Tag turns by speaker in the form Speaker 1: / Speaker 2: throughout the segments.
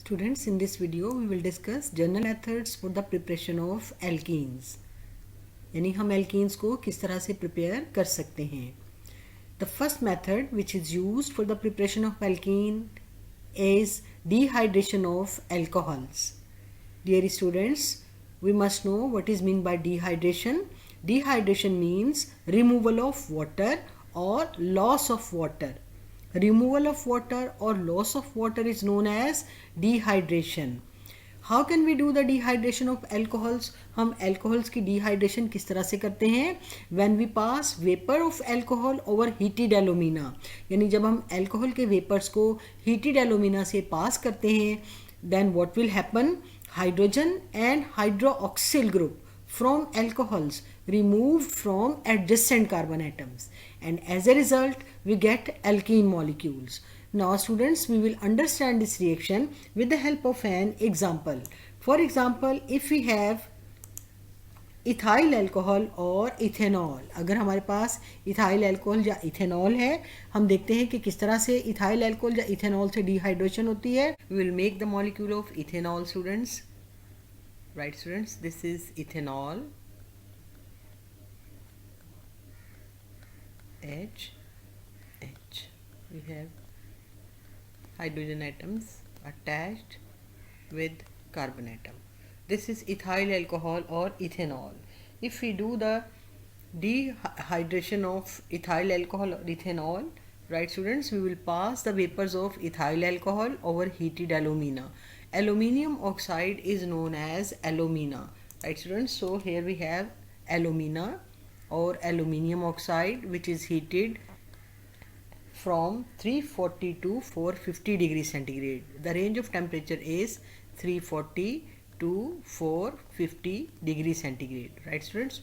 Speaker 1: Students, in this video we will discuss general methods for the preparation of alkenes. यानी हम alkenes को किस तरह से prepare कर सकते हैं. The first method which is used for the preparation of alkene is dehydration of alcohols. Dear students, we must know what is meant by dehydration. Dehydration means removal of water or loss of water. Removal of water or loss of water is known as dehydration. How can we do the dehydration of alcohols? हम alcohols की dehydration किस तरह से करते हैं? When we pass vapor of alcohol over heated alumina, यानी जब हम alcohol के vapors को heated alumina से pass करते हैं, then what will happen? Hydrogen and hydroxyl group from alcohols removed from adjacent carbon atoms, and as a result we get alkene molecules. Now students, we will understand this reaction with the help of an example. For example, if we have ethyl alcohol और ethanol, अगर हमारे पास ethyl alcohol या ethanol है, हम देखते हैं कि किस तरह से इथाइल अल्कोहल या इथेनॉल से डिहाइड्रेशन होती है. We will make the molecule of ethanol. Students, right students, this is ethanol. H. We have hydrogen atoms attached with carbon atom. This is ethyl alcohol or ethanol. If we do the dehydration of ethyl alcohol or ethanol, right students, we will pass the vapors of ethyl alcohol over heated alumina. Aluminium oxide is known as alumina, right students. So here we have alumina or aluminium oxide, which is heated from 340 to 450 degrees centigrade. The range of temperature is 340 to 450 degrees centigrade, right students.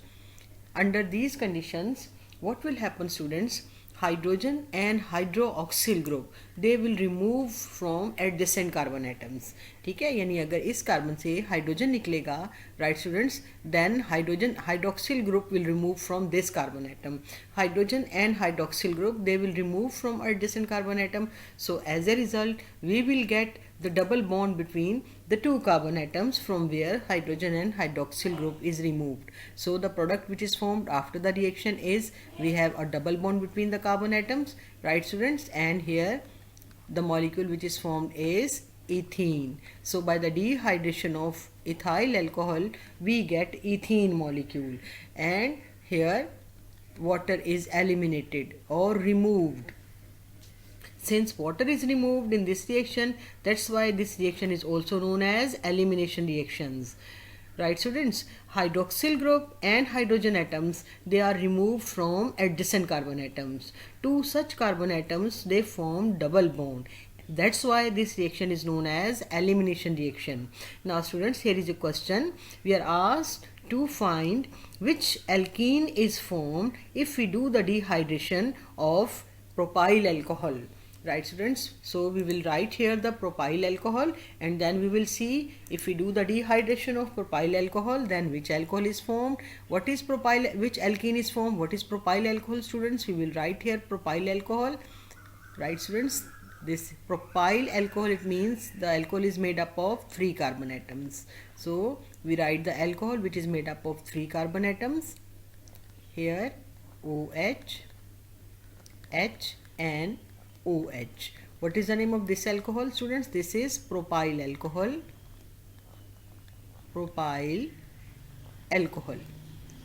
Speaker 1: Under these conditions, what will happen students? Hydrogen and hydroxyl group, they will remove from adjacent carbon atoms. ठीक है, यानी अगर इस carbon से hydrogen निकलेगा, right students, then hydroxyl group will remove from this carbon atom. Hydrogen and hydroxyl group, they will remove from adjacent carbon atom. So as a result, we will get the double bond between the two carbon atoms from where hydrogen and hydroxyl group is removed. So the product which is formed after the reaction is, we have a double bond between the carbon atoms, right students, and here the molecule which is formed is ethene. So by the dehydration of ethyl alcohol, we get ethene molecule, and here water is eliminated or removed. Since water is removed in this reaction, that's why this reaction is also known as elimination reactions. Right students, hydroxyl group and hydrogen atoms, they are removed from adjacent carbon atoms. Two such carbon atoms, they form double bond. That's why this reaction is known as elimination reaction. Now students, here is a question. We are asked to find which alkene is formed if we do the dehydration of propyl alcohol. Right students, so we will write here the propyl alcohol, and then we will see if we do the dehydration of propyl alcohol, then which alcohol is formed, what is propyl, which alkene is formed, what is propyl alcohol. Students, we will write here propyl alcohol. Right students, this propyl alcohol, it means the alcohol is made up of 3 carbon atoms. So we write the alcohol which is made up of 3 carbon atoms. Here OH, H and OH. What is the name of this alcohol, students? This is propyl alcohol. Propyl alcohol.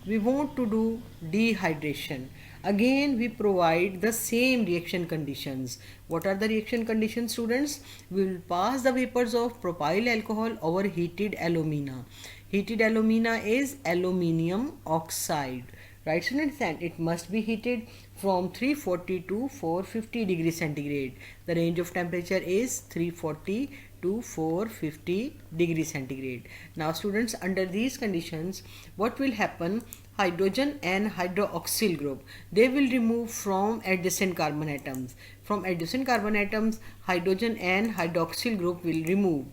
Speaker 1: We want to do dehydration. Again, we provide the same reaction conditions. What are the reaction conditions, students? We will pass the vapors of propyl alcohol over heated alumina. Heated alumina is aluminium oxide. Right students, and it must be heated from 340 to 450 degrees centigrade. The range of temperature is 340 to 450 degrees centigrade. Now students, under these conditions, what will happen? Hydrogen and hydroxyl group, they will remove from adjacent carbon atoms. From adjacent carbon atoms, hydrogen and hydroxyl group will remove.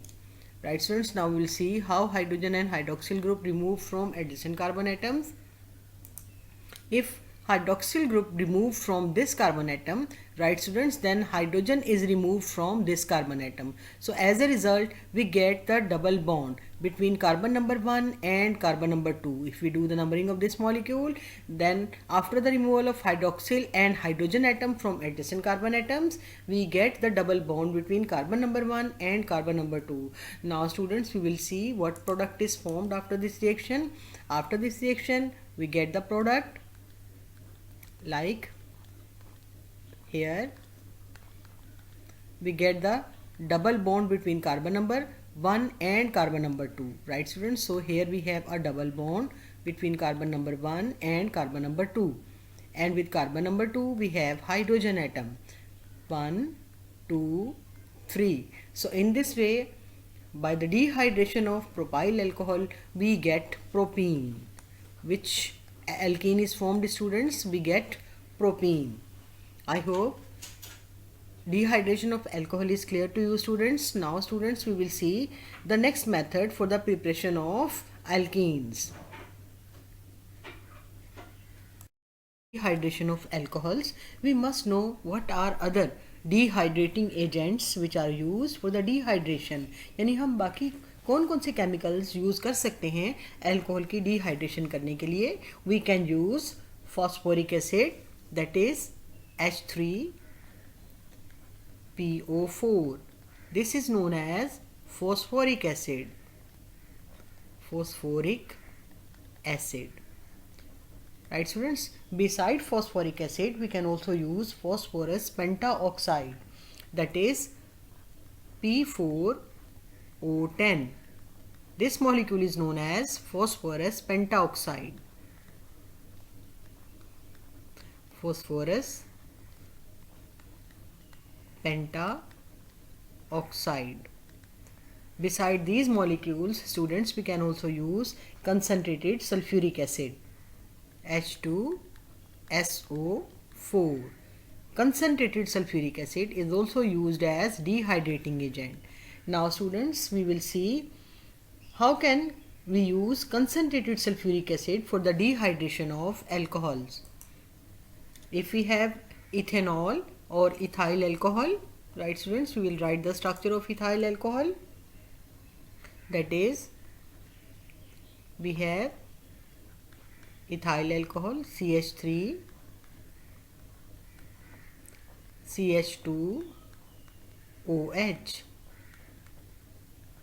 Speaker 1: Right students, now we will see how hydrogen and hydroxyl group remove from adjacent carbon atoms. If hydroxyl group removed from this carbon atom, right students, then hydrogen is removed from this carbon atom. So as a result, we get the double bond between carbon number 1 and carbon number 2. If we do the numbering of this molecule, then after the removal of hydroxyl and hydrogen atom from adjacent carbon atoms, we get the double bond between carbon number 1 and carbon number 2. Now students, we will see what product is formed after this reaction. After this reaction, we get the product like here we get the double bond between carbon number 1 and carbon number 2, right students. So here we have a double bond between carbon number 1 and carbon number 2, and with carbon number 2 we have hydrogen atom 1 2 3. So in this way, by the dehydration of propyl alcohol, we get propene. Which alkene is formed, students? We get propene. I hope dehydration of alcohol is clear to you, students. Now students, we will see the next method for the preparation of alkenes. Dehydration of alcohols, we must know what are other dehydrating agents which are used for the dehydration. यानी हम बाकी कौन कौन से chemicals use कर सकते हैं alcohol की डिहाइड्रेशन करने के लिए. We can use phosphoric acid, that is H3PO4. This is known as phosphoric acid. Phosphoric acid. Right students, beside phosphoric acid we can also use phosphorus pentaoxide, that is P4O10. This molecule is known as phosphorus pentaoxide. Phosphorus pentaoxide. Beside these molecules, students, we can also use concentrated sulfuric acid, H2SO4. Concentrated sulfuric acid is also used as dehydrating agent. Now students, we will see how can we use concentrated sulfuric acid for the dehydration of alcohols. If we have ethanol or ethyl alcohol, right students, we will write the structure of ethyl alcohol. That is, we have ethyl alcohol CH3, CH2OH.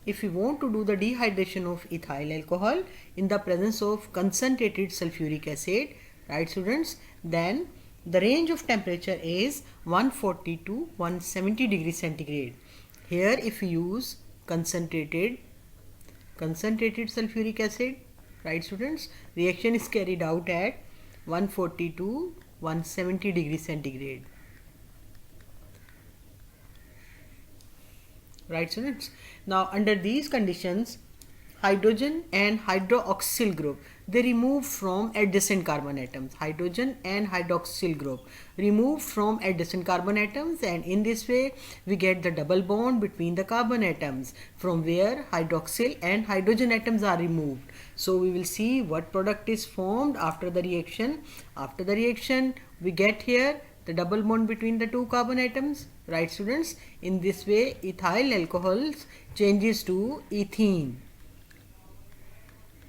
Speaker 1: If we want to do the dehydration of ethyl alcohol in the presence of concentrated sulfuric acid, right students, then the range of temperature is 140 to 170 degrees centigrade. Here if we use concentrated sulfuric acid, right students, reaction is carried out at 140 to 170 degrees centigrade. Right students, now under these conditions, hydrogen and hydroxyl group, they remove from adjacent carbon atoms. Hydrogen and hydroxyl group remove from adjacent carbon atoms, and in this way we get the double bond between the carbon atoms from where hydroxyl and hydrogen atoms are removed. So we will see what product is formed after the reaction. After the reaction, we get here the double bond between the two carbon atoms, right students. In this way, ethyl alcohols changes to ethene.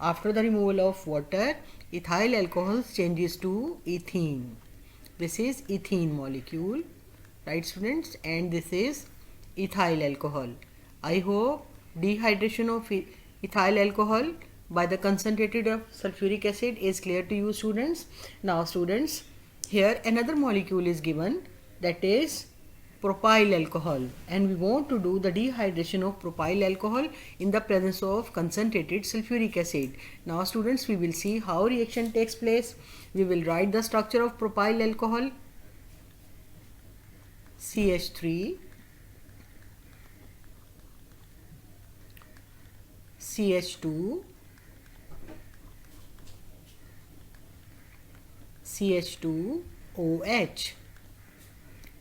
Speaker 1: After the removal of water, ethyl alcohols changes to ethene. This is ethene molecule, right students, and this is ethyl alcohol. I hope dehydration of ethyl alcohol by the concentrated of sulfuric acid is clear to you, students. Now students, here another molecule is given, that is propyl alcohol, and we want to do the dehydration of propyl alcohol in the presence of concentrated sulfuric acid. Now students, we will see how reaction takes place. We will write the structure of propyl alcohol, CH3, CH2, CH2OH.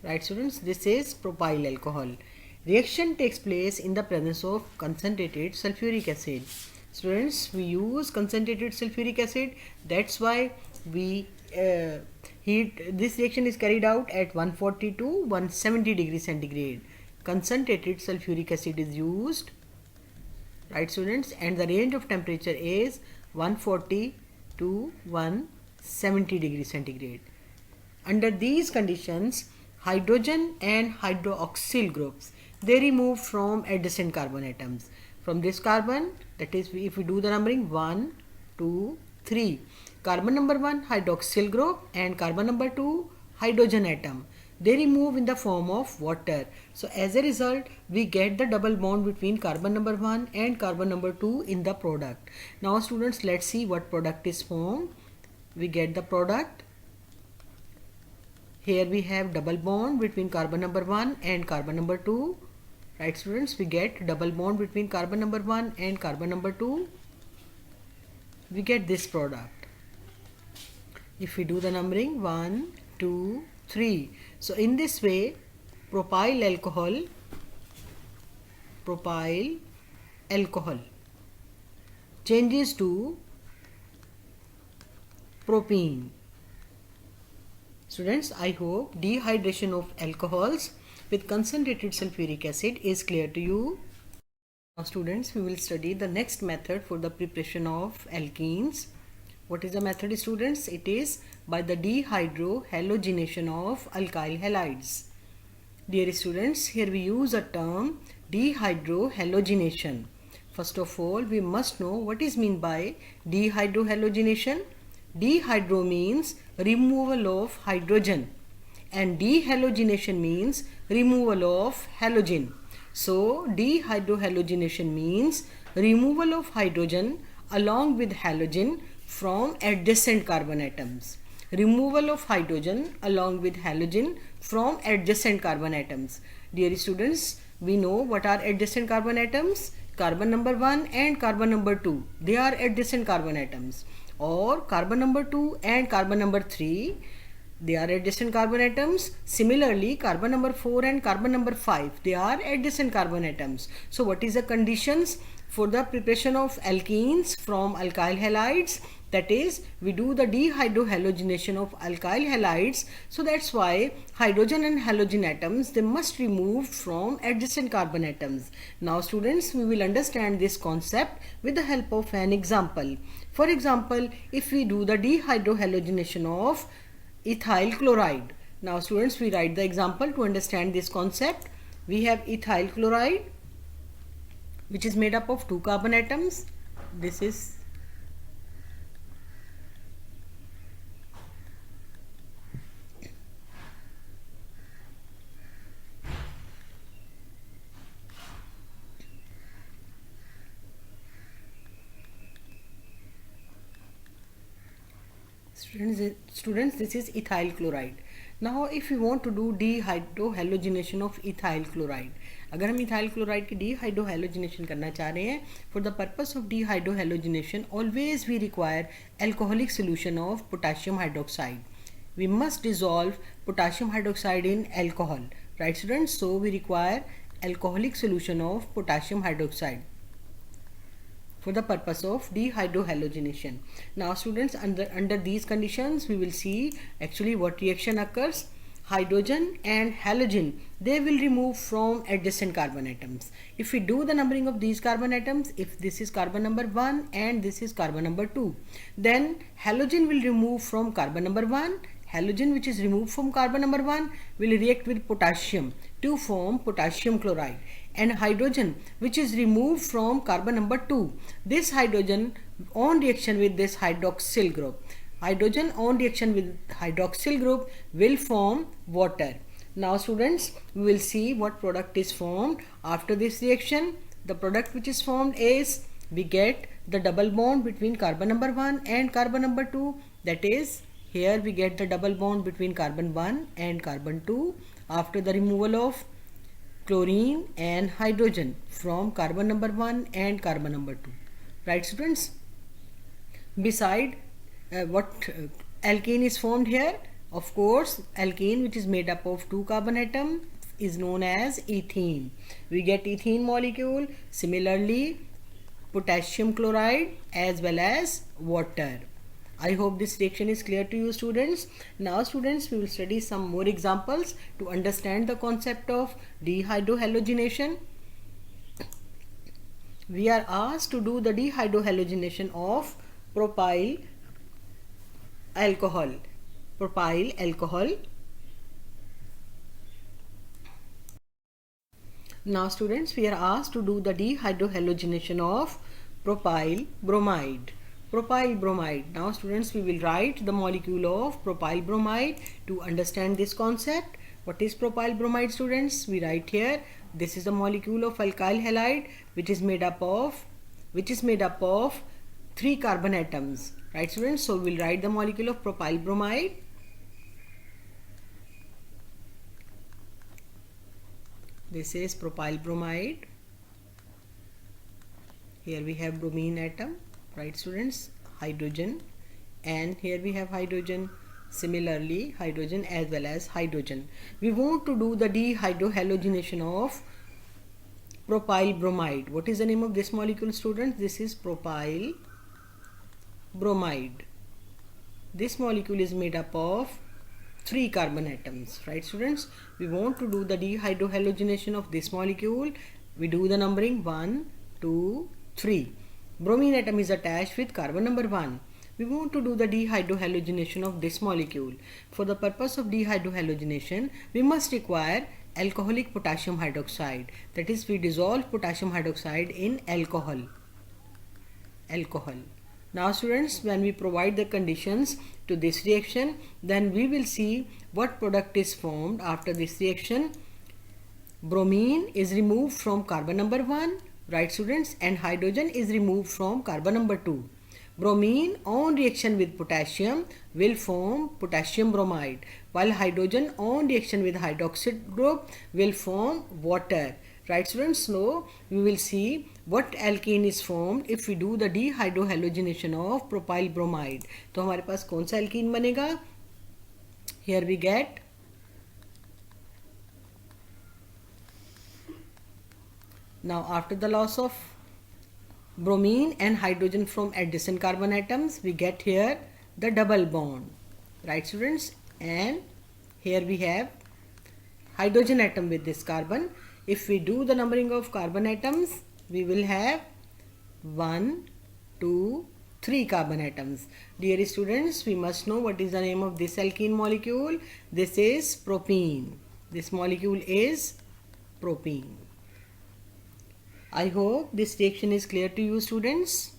Speaker 1: Right students, this is propyl alcohol. Reaction takes place in the presence of concentrated sulfuric acid. Students, we use concentrated sulfuric acid, that's why we This reaction is carried out at 140 to 170 degrees centigrade. Concentrated sulfuric acid is used, right students, and the range of temperature is 140 to 170 degrees centigrade. Under these conditions, hydrogen and hydroxyl groups, they remove from adjacent carbon atoms. From this carbon, that is, if we do the numbering 1, 2, 3, carbon number 1 hydroxyl group and carbon number 2 hydrogen atom, they remove in the form of water. So as a result, we get the double bond between carbon number 1 and carbon number 2 in the product. Now students, let's see what product is formed. We get the product. Here we have double bond between carbon number 1 and carbon number 2. Right students, we get double bond between carbon number 1 and carbon number 2. We get this product. If we do the numbering 1, 2, 3. So in this way, propyl alcohol changes to propene. Students, I hope dehydration of alcohols with concentrated sulfuric acid is clear to you. Now students, we will study the next method for the preparation of alkenes. What is the method students? It is by the dehydrohalogenation of alkyl halides. Dear students, here we use a term dehydrohalogenation. First of all, we must know what is meant by dehydrohalogenation. Dehydro means removal of hydrogen and dehalogenation means removal of halogen. So dehydrohalogenation means removal of hydrogen along with halogen from adjacent carbon atoms. Removal of hydrogen along with halogen from adjacent carbon atoms. Dear students, we know what are adjacent carbon atoms. Carbon number 1 and carbon number 2, they are adjacent carbon atoms. Or carbon number 2 and carbon number 3, they are adjacent carbon atoms. Similarly, carbon number 4 and carbon number 5, they are adjacent carbon atoms. So what is the conditions for the preparation of alkenes from alkyl halides? That is, we do the dehydrohalogenation of alkyl halides. So that's why hydrogen and halogen atoms, they must remove from adjacent carbon atoms. Now students, we will understand this concept with the help of an example. For example, if we do the dehydrohalogenation of ethyl chloride. Now students, we write the example to understand this concept. We have ethyl chloride, which is made up of 2 carbon atoms. This is students, this is ethyl chloride. Now if we want to do dehydrohalogenation of ethyl chloride, अगर हम ethyl chloride की dehydrohalogenation करना चाह रहे हैं, for the purpose of dehydrohalogenation always we require alcoholic solution of potassium hydroxide. We must dissolve potassium hydroxide in alcohol, right students? So we require alcoholic solution of potassium hydroxide for the purpose of dehydrohalogenation. Now students, under these conditions, we will see actually what reaction occurs. Hydrogen and halogen, they will remove from adjacent carbon atoms. If we do the numbering of these carbon atoms, if this is carbon number 1 and this is carbon number 2, then halogen will remove from carbon number 1. Halogen which is removed from carbon number 1 will react with potassium to form potassium chloride, and hydrogen which is removed from carbon number 2, this hydrogen on reaction with this hydroxyl group, hydrogen on reaction with hydroxyl group will form water. Now students, we will see what product is formed after this reaction. The product which is formed is, we get the double bond between carbon number 1 and carbon number 2, that is, here we get the double bond between carbon 1 and carbon 2 after the removal of chlorine and hydrogen from carbon number 1 and carbon number 2. Right students? Beside what alkene is formed here? Of course, alkene which is made up of 2 carbon atoms is known as ethene. We get ethene molecule. Similarly, potassium chloride as well as water. I hope this reaction is clear to you, students. Now, students, we will study some more examples to understand the concept of dehydrohalogenation. We are asked to do the dehydrohalogenation of propyl alcohol. Propyl alcohol. Now, students, we are asked to do the dehydrohalogenation of propyl bromide. Propyl bromide. Now, students, we will write the molecule of propyl bromide to understand this concept. What is propyl bromide, students? We write here. This is the molecule of alkyl halide, which is made up of 3 carbon atoms. Right, students? So, we will write the molecule of propyl bromide. This is propyl bromide. Here we have bromine atom, right, students? Hydrogen, and here we have hydrogen. Similarly, hydrogen as well as hydrogen. We want to do the dehydrohalogenation of propyl bromide. What is the name of this molecule, students? This is propyl bromide. This molecule is made up of 3 carbon atoms, right, students? We want to do the dehydrohalogenation of this molecule. We do the numbering 1, 2, 3. Bromine atom is attached with carbon number 1. We want to do the dehydrohalogenation of this molecule. For the purpose of dehydrohalogenation, we must require alcoholic potassium hydroxide. That is, we dissolve potassium hydroxide in alcohol. Now, students, when we provide the conditions to this reaction, then we will see what product is formed after this reaction. Bromine is removed from carbon number 1, right, students, and hydrogen is removed from carbon number 2. Bromine on reaction with potassium will form potassium bromide, while hydrogen on reaction with hydroxide group will form water. Right, students? So, we will see what alkene is formed if we do the dehydrohalogenation of propyl bromide. तो हमारे पास कौन सा alkene बनेगा? Here we get now, after the loss of bromine and hydrogen from adjacent carbon atoms, we get here the double bond. Right, students? And here we have hydrogen atom with this carbon. If we do the numbering of carbon atoms, we will have 1, 2, 3 carbon atoms. Dear students, we must know what is the name of this alkene molecule. This is propene. This molecule is propene. I hope this reaction is clear to you, students.